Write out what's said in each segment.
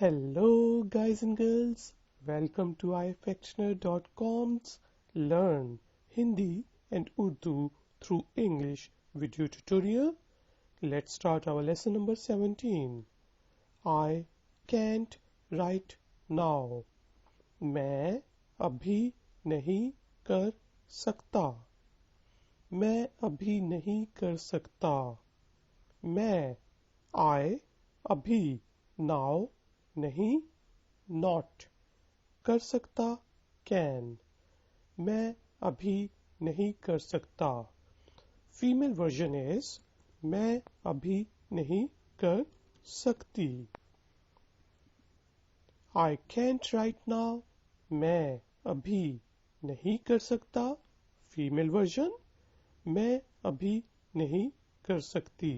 Hello guys and girls, welcome to ifactioner.com's Learn Hindi and Urdu through English video tutorial. Let's start our lesson number 17. I can't right now. मैं अभी नहीं कर सकता. मैं अभी नहीं कर सकता. मैं I अभी now नहीं not कर सकता can मैं अभी नहीं कर सकता. फीमेल वर्जन इज मैं अभी नहीं कर सकती. I can't right now मैं अभी नहीं कर सकता. फीमेल वर्जन मैं अभी नहीं कर सकती.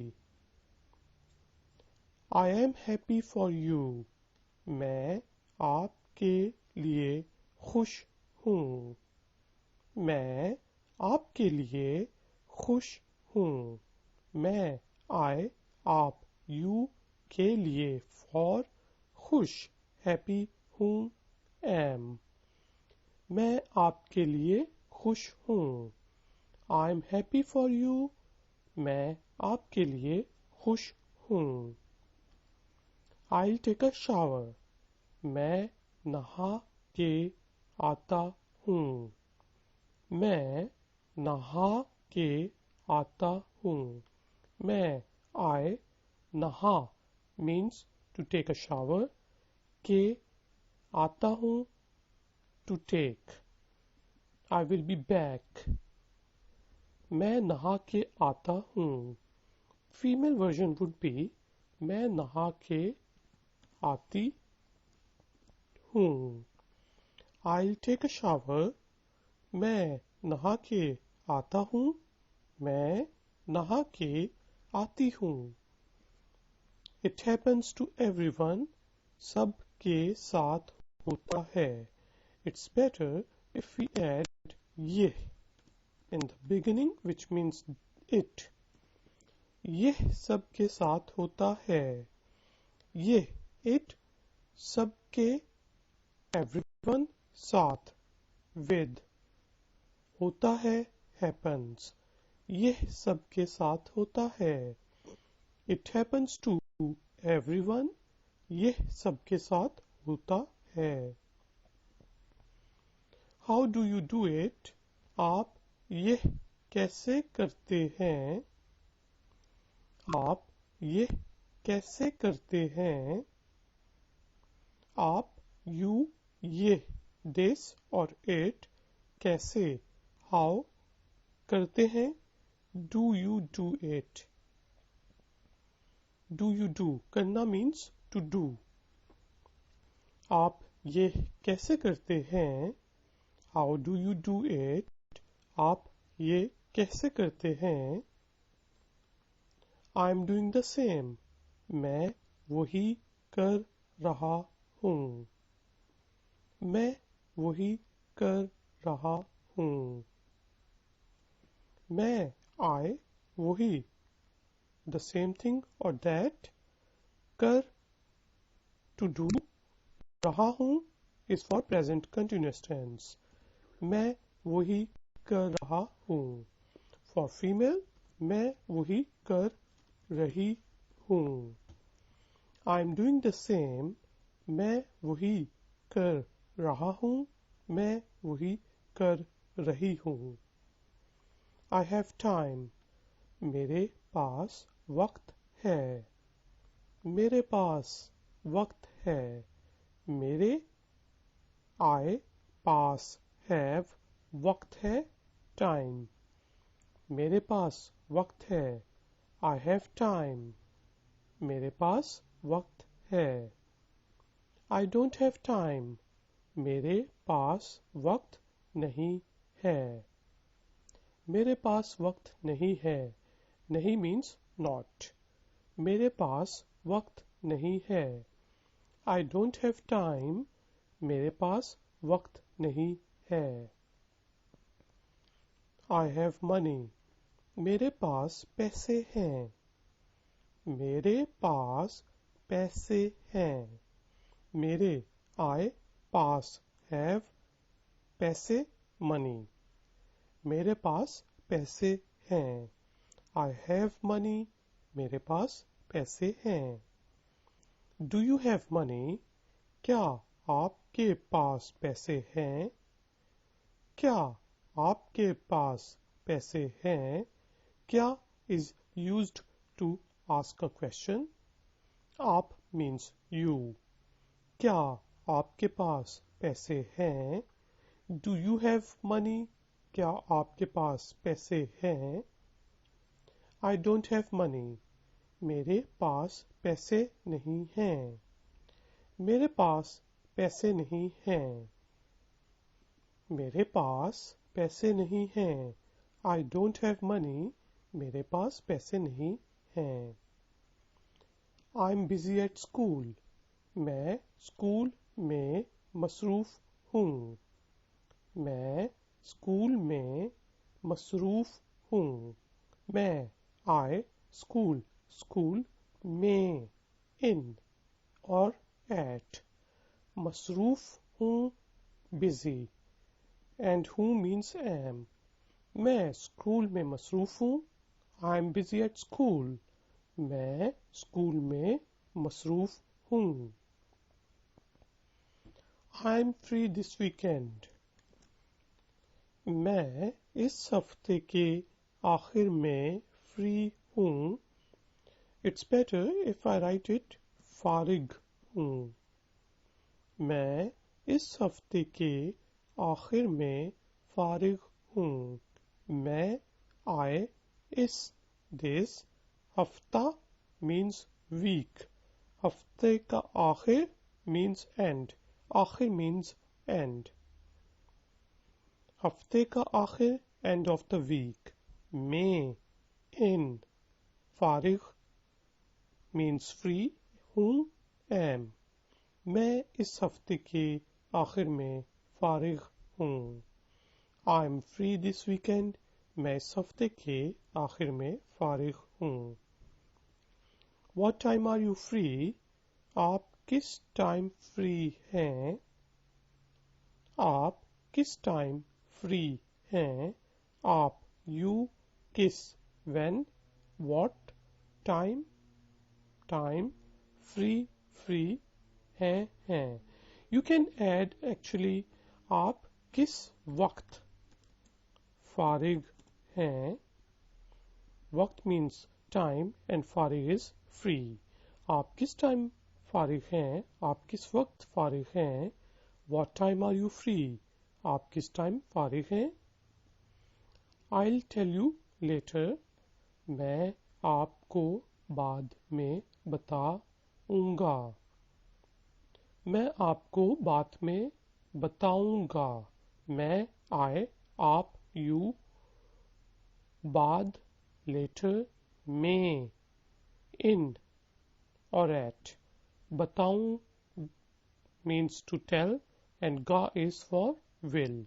I am happy for you मैं आपके लिए खुश हूँ. मैं आपके लिए खुश हूँ. मैं आप you के लिए for खुश happy हूँ am. मैं आपके लिए खुश हूँ. I am happy for you मैं आपके लिए खुश हूँ. I'll take a shower मैं नहा के आता हूँ. मैं नहा के आता हूँ. मैं I नहा means to take a shower. के आता हूँ to take. I will be back. मैं नहा के आता हूँ. Female version would be मैं नहा के आती हूँ. I'll take a shower मैं नहा के आता हूँ. मैं नहा के आती हूँ. It happens to everyone सब के साथ होता है. It's better if we add ये in the beginning which means it. यह सब के साथ होता है. ये it सबके everyone साथ with होता है happens. यह सबके साथ होता है. It happens to everyone. यह सबके साथ होता है. How do you do it? आप यह कैसे करते हैं? आप यह कैसे करते हैं? आप you ये this और it कैसे how करते हैं. Do you do it? Do you do करना means to do. आप ये कैसे करते हैं? How do you do it? आप ये कैसे करते हैं? I am doing the same. मैं वही कर रहा हूँ. मैं वही कर रहा हूँ. मैं I वही the same thing or that कर to do रहा हूँ is for present continuous tense. मैं वही कर रहा हूँ. For female मैं वही कर रही हूँ. I am doing the same. मैं वही कर रहा हूँ. मैं वही कर रही हूँ. I have time. मेरे पास वक्त है. मेरे पास वक्त है. मेरे I पास have वक्त है time. मेरे पास वक्त है. I have time. मेरे पास वक्त है. I don't have time. मेरे पास वक्त नहीं है. मेरे पास वक्त नहीं है. नहीं means not. मेरे पास वक्त नहीं है. I don't have time. मेरे पास वक्त नहीं है. I have money. मेरे पास पैसे हैं. मेरे पास पैसे हैं. मेरे I पास have पैसे money. मेरे पास पैसे हैं. I have money. मेरे पास पैसे हैं. Do you have money? क्या आपके पास पैसे हैं? क्या आपके पास पैसे हैं? क्या is used to ask a question. आप means you. क्या आपके पास पैसे हैं? Do you have money? क्या आपके पास पैसे हैं? I don't have money. मेरे पास पैसे नहीं हैं. मेरे पास पैसे नहीं हैं. मेरे पास पैसे नहीं हैं. I don't have money. मेरे पास पैसे नहीं हैं. I'm busy at school. मैं स्कूल में मसरूफ हूँ. मैं स्कूल में मसरूफ हूँ. मैं I स्कूल स्कूल में in और at मसरूफ हूँ busy and who means am. मैं स्कूल में मसरूफ हूँ. I'm busy at school. मैं स्कूल में मसरूफ हूँ. I'm free this weekend. मैं इस हफ्ते के आखिर में फ्री हूँ. It's better if I write it फारिग हूँ. मैं इस हफ्ते के आखिर में फारिग हूँ. मैं I इस this हफ्ता means week. हफ्ते का आखिर means end. आखिर means end. हफ्ते का आखिर end of the week. में in फारिग means free हूँ am. मैं इस हफ्ते के आखिर में फारिग हूँ. I'm free this weekend. मैं इस हफ्ते के आखिर में फारिग हूँ. What time are you free? आप किस टाइम फ्री हैं? आप किस टाइम फ्री हैं? आप you किस when what time time free free हैं. You can add actually आप किस वक्त फारिग हैं. वक्त means time and फारिग is free. आप किस टाइम फारिग हैं? आप किस वक्त फारिग हैं? What time are you free? आप किस टाइम फारिग हैं? I'll tell you later. मैं आपको बाद में बताऊंगा. मैं आपको बाद में बताऊंगा. मैं I आप you बाद later में in or at. बताऊं means to tell and ga is for will.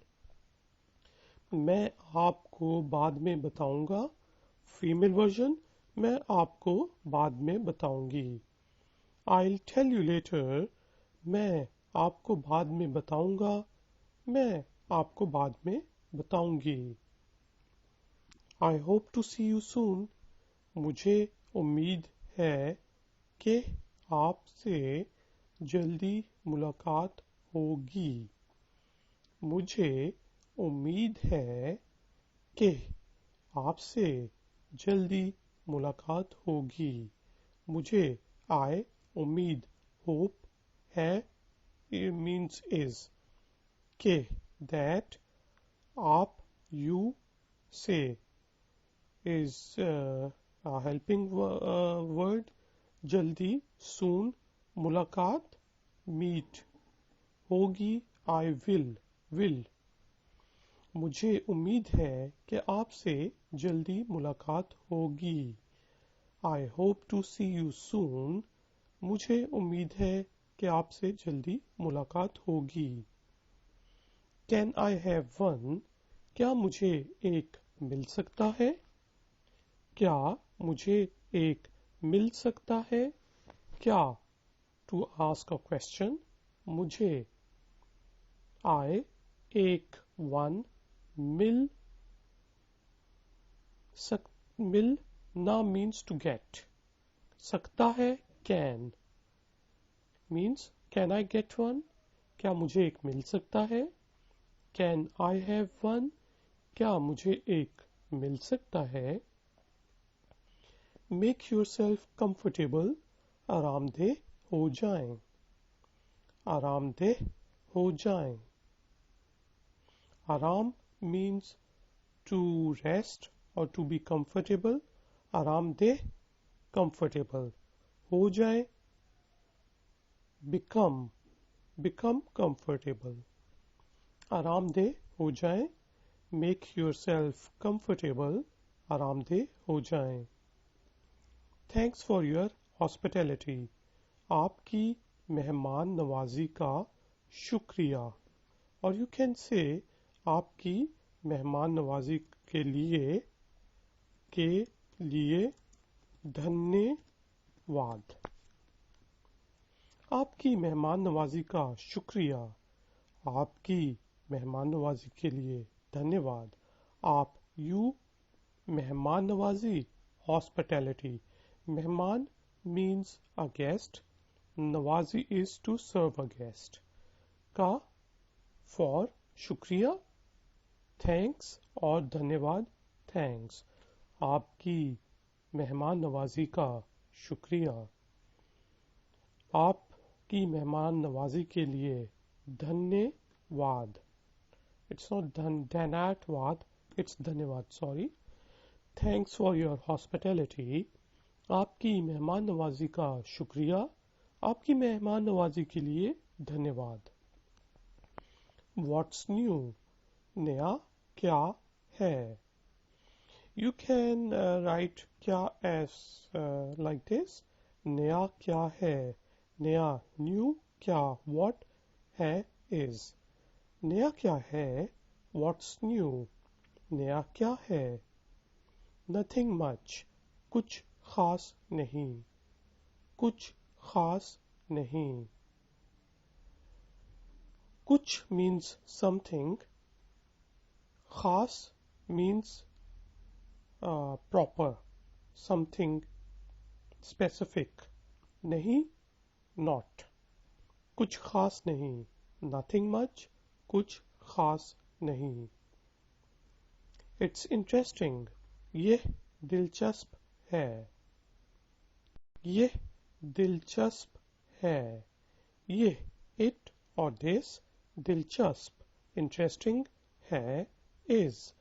मैं आपको बाद में बताऊंगा. फीमेल वर्जन मैं आपको बाद में बताऊंगी. I'll tell you later. मैं आपको बाद में बताऊंगा. मैं आपको बाद में बताऊंगी. I hope to see you soon. मुझे उम्मीद है कि आपसे जल्दी मुलाकात होगी. मुझे उम्मीद है कि आपसे जल्दी मुलाकात होगी. मुझे I उम्मीद hope है it means is कि that आप you से is a helping word. जल्दी soon मुलाकात meet होगी I will. मुझे उम्मीद है कि आपसे जल्दी मुलाकात होगी. I hope to see you soon. मुझे उम्मीद है कि आपसे जल्दी मुलाकात होगी. Can I have one? क्या मुझे एक मिल सकता है? क्या मुझे एक मिल सकता है? क्या to ask a question. मुझे I एक one मिल मिलना means to get सकता है can means can I get one क्या मुझे एक मिल सकता है can I have one क्या मुझे एक मिल सकता है make yourself comfortable आरामदेह हो जाएं आरामदेह हो जाएं आराम means to rest or to be comfortable आरामदेह comfortable हो जाए become comfortable आरामदेह हो जाए make yourself comfortable आरामदेह हो जाए thanks for your hospitality आपकी मेहमान नवाजी का शुक्रिया और you can say आपकी मेहमान नवाजी के लिए धन्यवाद आपकी मेहमान नवाजी का शुक्रिया आपकी मेहमान नवाजी के लिए धन्यवाद आप यू मेहमान नवाजी hospitality मेहमान means a guest नवाजी is to serve a guest का for शुक्रिया थैंक्स और धन्यवाद थैंक्स आपकी मेहमान नवाजी का शुक्रिया आपकी मेहमान नवाजी के लिए धन्यवाद इट्स नॉट धन्यवाद इट्स धन्यवाद sorry thanks for your hospitality आपकी मेहमान नवाजी का शुक्रिया आपकी मेहमान नवाजी के लिए धन्यवाद व्हाट्स न्यू नया क्या है you can write क्या as like this नया क्या है नया new क्या what है is नया क्या है what's new नया क्या है nothing much कुछ खास नहीं कुछ खास नहीं कुछ means something खास means proper something specific नहीं not कुछ खास नहीं nothing much कुछ खास नहीं it's interesting यह दिलचस्प है यह दिलचस्प है यह it और this दिलचस्प interesting है is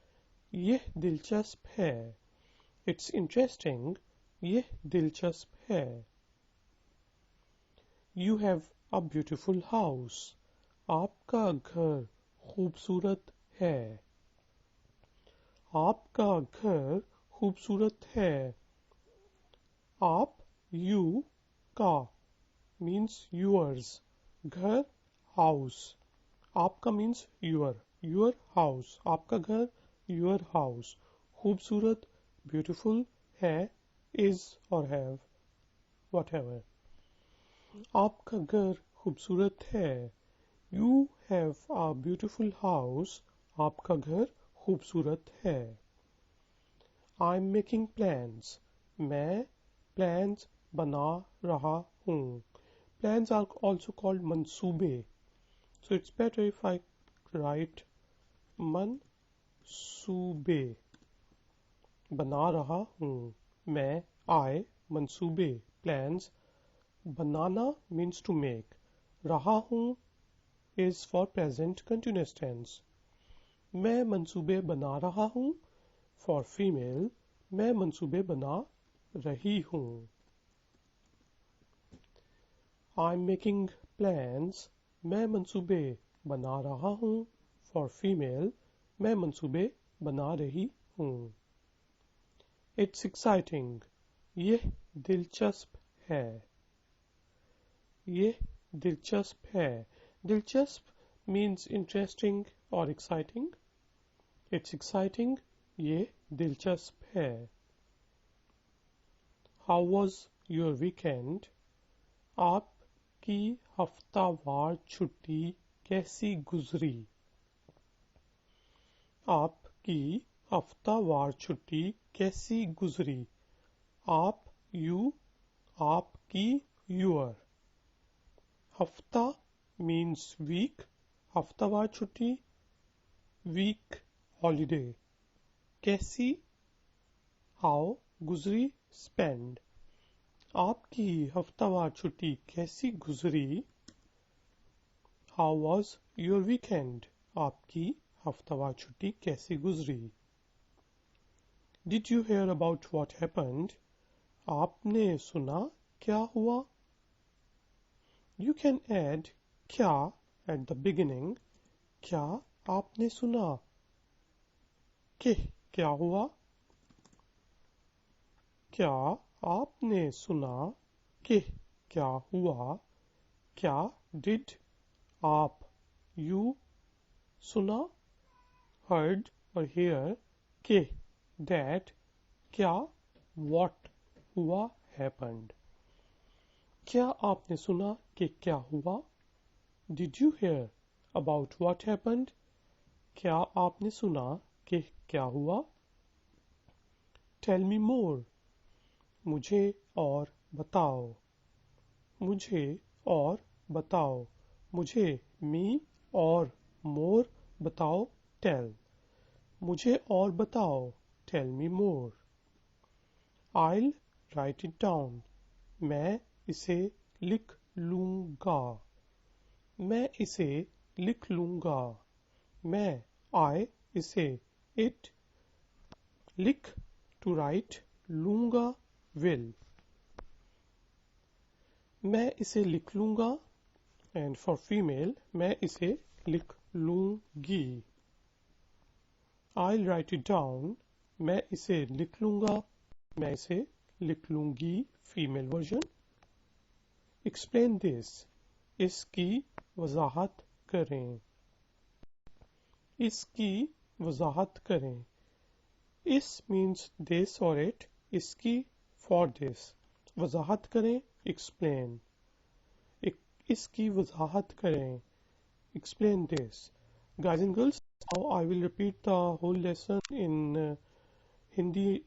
यह दिलचस्प है It's interesting यह दिलचस्प है You have a beautiful house आपका घर खूबसूरत है आपका घर खूबसूरत है आप you का means yours घर house आपका means your house आपका घर your house खूबसूरत beautiful है is और have whatever आपका घर खूबसूरत है you have a beautiful house आपका घर खूबसूरत है I'm making plans मैं plans बना रहा हूँ plans are also called मंसूबे so it's better if I write मंसूबे बना रहा हूँ मैं I मंसूबे plans banana means to make रहा हूँ is for present continuous tense मैं मंसूबे बना रहा हूँ for female मैं मंसूबे बना रही हूँ I'm making plans मैं मंसूबे बना रहा हूँ for female मैं मंसूबे बना रही हूँ It's exciting यह दिलचस्प है यह दिलचस्प है दिलचस्प means interesting or exciting It's exciting यह दिलचस्प है How was your weekend? आपकी हफ्तावार छुट्टी कैसी गुजरी? आपकी हफ्तावार छुट्टी कैसी गुजरी? आप, you, आपकी, your. हफ्ता means week, हफ्तावार छुट्टी, week holiday. कैसी, how, गुजरी, spend. आपकी हफ्तावार छुट्टी कैसी गुजरी? How was your weekend? आपकी हफ्तावार छुट्टी कैसी गुजरी? Did you hear about what happened? आपने सुना क्या हुआ? You can add क्या at the beginning. क्या आपने सुना? कि क्या हुआ? क्या आपने सुना कि क्या हुआ? क्या did आप, you, सुना, heard और hear कि that क्या what हुआ happened. क्या आपने सुना कि क्या हुआ? Did you hear about what happened? क्या आपने सुना कि क्या हुआ? Tell me more. मुझे और बताओ. मुझे और बताओ. मुझे me और more बताओ tell. मुझे और बताओ tell me more. I'll write it down. मैं इसे लिख लूँगा. मैं इसे लिख लूँगा. मैं I इसे it लिख to write लूँगा will. मैं इसे लिख लूँगा and for female मैं इसे लिख लूँगी. I'll write it down. मैं इसे लिख लूँगा. मैं इसे लिख लूँगी female version. Explain this. इसकी वजाहत करें. इसकी वजाहत करें. इस means this or it. इसकी for this. वजाहत करें explain. इसकी वजाहत करें. Explain this. Guys and girls, now I will repeat the whole lesson in Hindi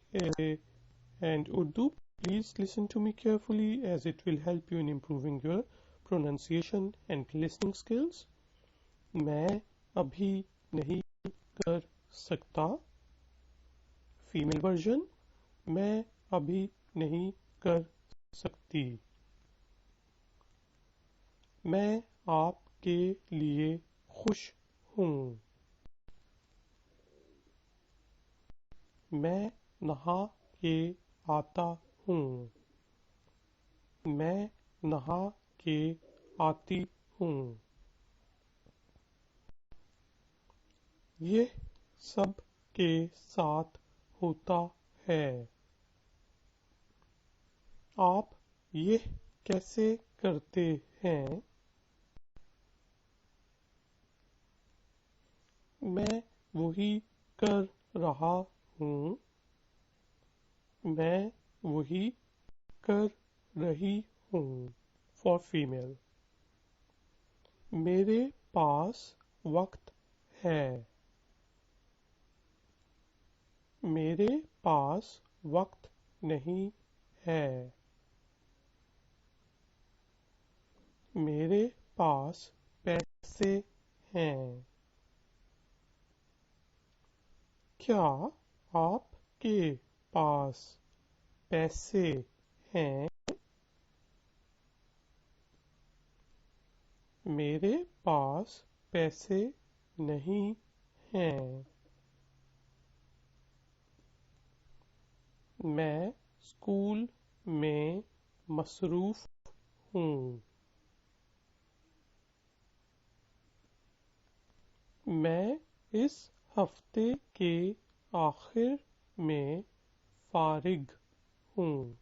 and Urdu. Please listen to me carefully as it will help you in improving your pronunciation and listening skills. मैं अभी नहीं कर सकता. Female version. मैं अभी नहीं कर सकती. मैं आपके लिए खुश हूँ. मैं नहा के आता हूँ. मैं नहा के आती हूँ. ये सब के साथ होता है. आप ये कैसे करते हैं? मैं वही कर रहा हूँ. मैं वही कर रही हूँ. For female. मेरे पास वक्त है. मेरे पास वक्त नहीं है. मेरे पास पैसे हैं. क्या आपके पास पैसे हैं? मेरे पास पैसे नहीं हैं. मैं स्कूल में मसरूफ हूँ. मैं इस हफ्ते के आखिर में फारिग हूँ.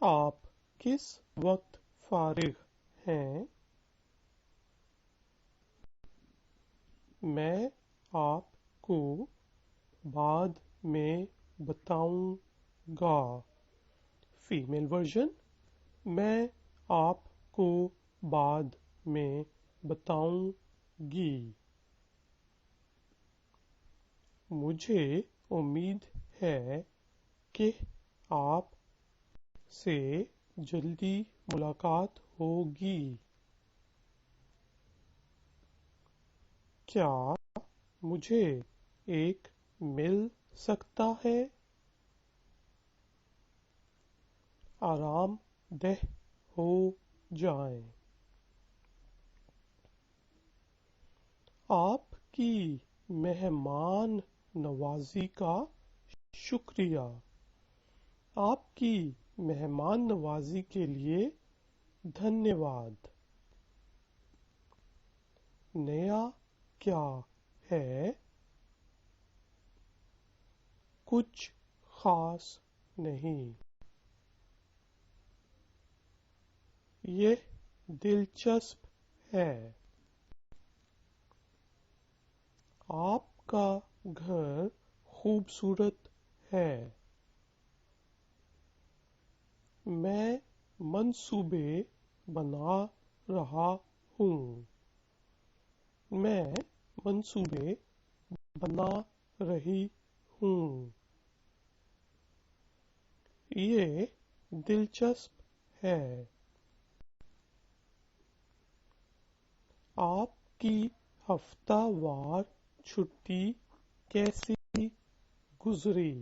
आप किस वक्त फारिग हैं? मैं आपको बाद में बताऊंगा. फीमेल वर्जन, मैं आपको बाद में बताऊंगी। मुझे उम्मीद है कि आप से जल्दी मुलाकात होगी। क्या मुझे एक मिल सकता है? आरामदेह हो जाएं। आपकी मेहमान नवाजी का शुक्रिया। आपकी मेहमान नवाजी के लिए धन्यवाद। नया क्या है? कुछ खास नहीं। यह दिलचस्प है। आपका घर खूबसूरत है। मैं मंसूबे बना रहा हूँ। मैं मंसूबे बना रही हूँ। ये दिलचस्प है। आपकी हफ्तावार छुट्टी कैसी गुजरी?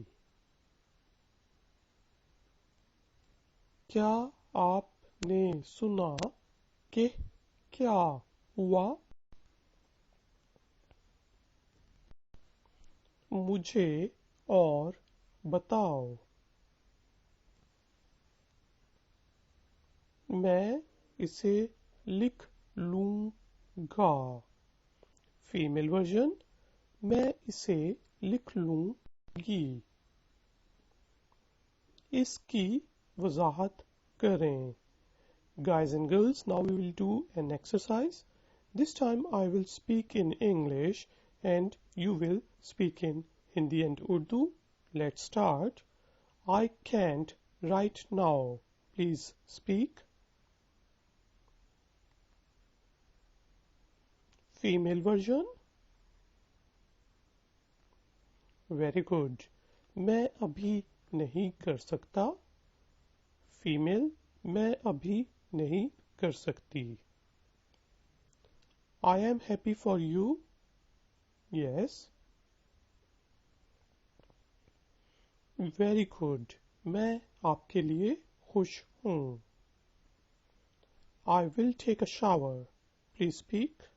क्या आपने सुना कि क्या हुआ? मुझे और बताओ। मैं इसे लिख लूंगा। फीमेल वर्जन, मैं इसे लिख लूंगी। इसकी वजाहत करें। Guys and girls, now we will do an exercise. This time I will speak in English and you will speak in Hindi and Urdu. Let's start. I can't right now. Please speak. Female version. Very good. मैं अभी नहीं कर सकता। Female, मैं अभी नहीं कर सकती। I am happy for you. Yes. Very good. मैं आपके लिए खुश हूँ। I will take a shower. Please speak.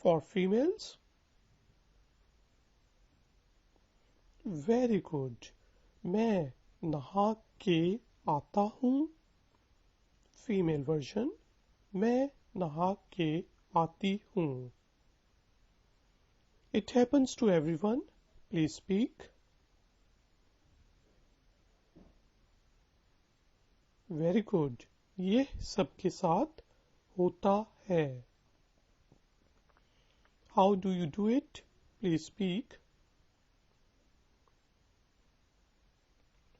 For females. Very good. मैं नहा के आता हूँ। Female version. मैं नहा के आती हूँ। It happens to everyone. Please speak. Very good. ये सबके साथ होता है। How do you do it? Please speak.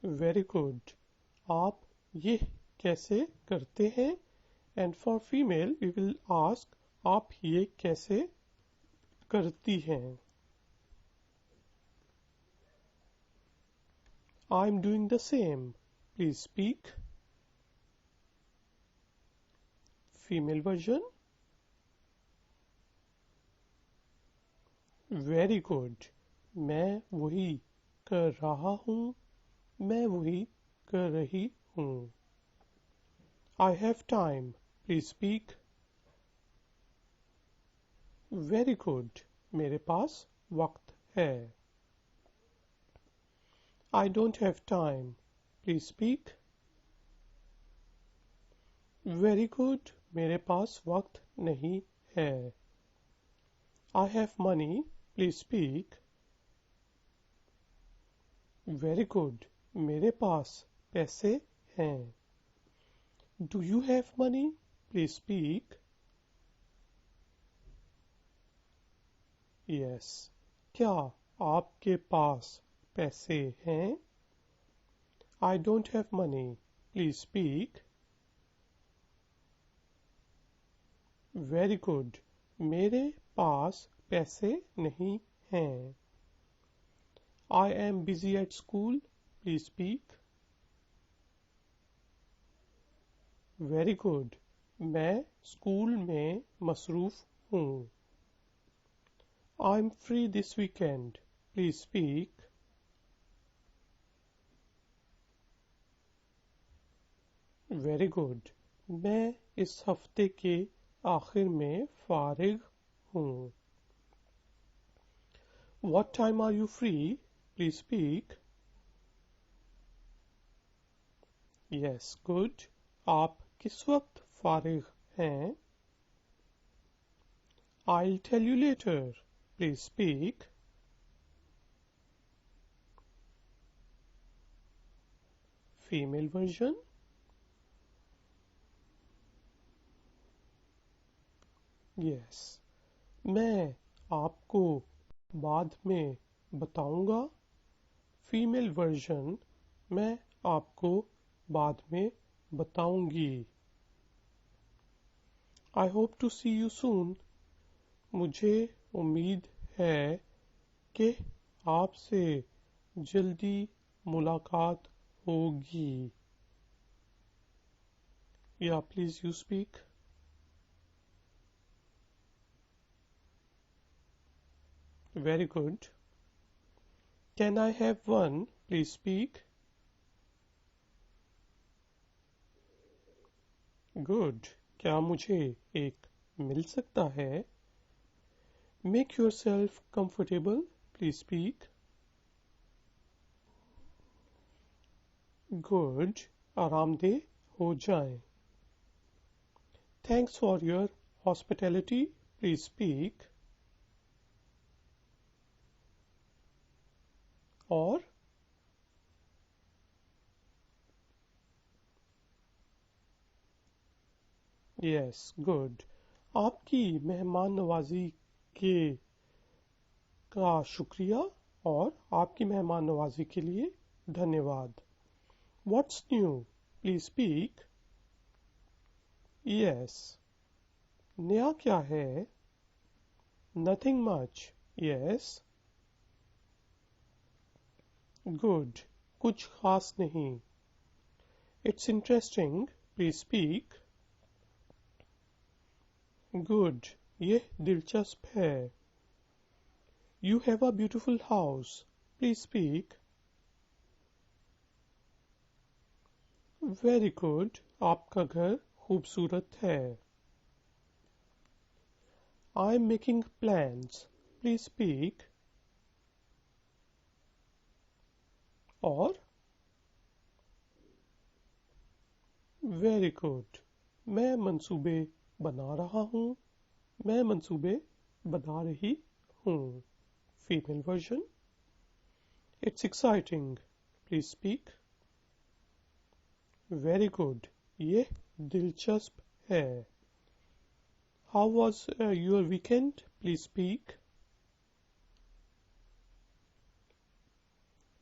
Very good. आप ये कैसे करते हैं? And for female, we will ask आप ये कैसे करती हैं? I'm doing the same. Please speak. Female version. Very good. मैं वही कर रहा हूँ। मैं वही कर रही हूँ। I have time. Please speak. Very good. मेरे पास वक्त है। I don't have time. Please speak. Very good. मेरे पास वक्त नहीं है। I have money. Please speak. Very good. मेरे पास पैसे हैं। Do you have money? Please speak. Yes. क्या आपके पास पैसे हैं? I don't have money. Please speak. Very good. मेरे पास पैसे नहीं हैं. I am busy at school. Please speak. Very good. मैं स्कूल में मसरूफ हूँ. I'm free this weekend. Please speak. Very good. मैं इस हफ्ते के आखिर में फारिग हूँ. What time are you free? Please speak. Yes, good. आप किस वक्त फारिग हैं? I'll tell you later. Please speak. Female version. Yes. मैं आपको बाद में बताऊंगा. Female version. मैं आपको बाद में बताऊंगी. I hope to see you soon. मुझे उम्मीद है कि आपसे जल्दी मुलाकात होगी. Yeah, please you speak. Very good. Can I have one? Please speak. Good. क्या मुझे एक मिल सकता है? Make yourself comfortable. Please speak. Good. आरामदेह हो जाएं. Thanks for your hospitality. Please speak. और Yes, good. आपकी मेहमान नवाजी के का शुक्रिया और आपकी मेहमान नवाजी के लिए धन्यवाद. What's new? Please speak. Yes. नया क्या है? Nothing much. Yes. Good. कुछ खास नहीं. It's interesting. Please speak. Good. यह दिलचस्प है. You have a beautiful house. Please speak. Very good. आपका घर खूबसूरत है. I'm making plans. Please speak. और Very good. मैं मंसूबे बना रहा हूँ. मैं मंसूबे बना रही हूँ. Female version. It's exciting. Please speak. Very good. ये दिलचस्प है. How was your weekend? Please speak.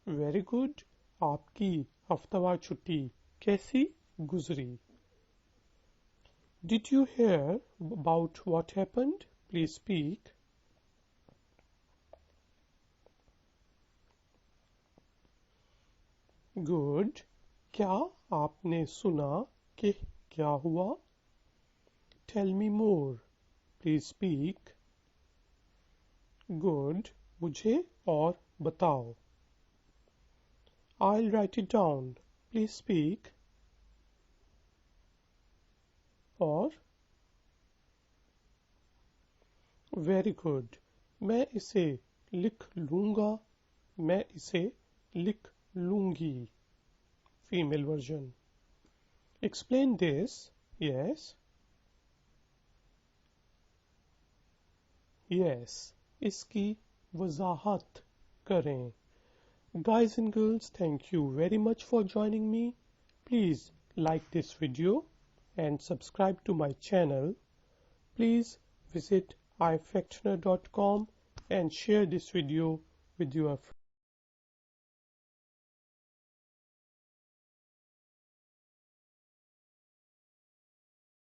Very good. आपकी हफ्तावार छुट्टी कैसी गुजरी? Did you hear about what happened? Please speak. Good. क्या आपने सुना कि क्या हुआ? Tell me more. Please speak. Good. मुझे और बताओ. I'll write it down. Please speak. और Very good. मैं इसे लिख लूंगा. मैं इसे लिख लूंगी. Female version. Explain this. Yes. Yes. इसकी वजाहत करें. Guys and girls, thank you very much for joining me. Please like this video and subscribe to my channel. Please visit ifactoner.com and share this video with your friends.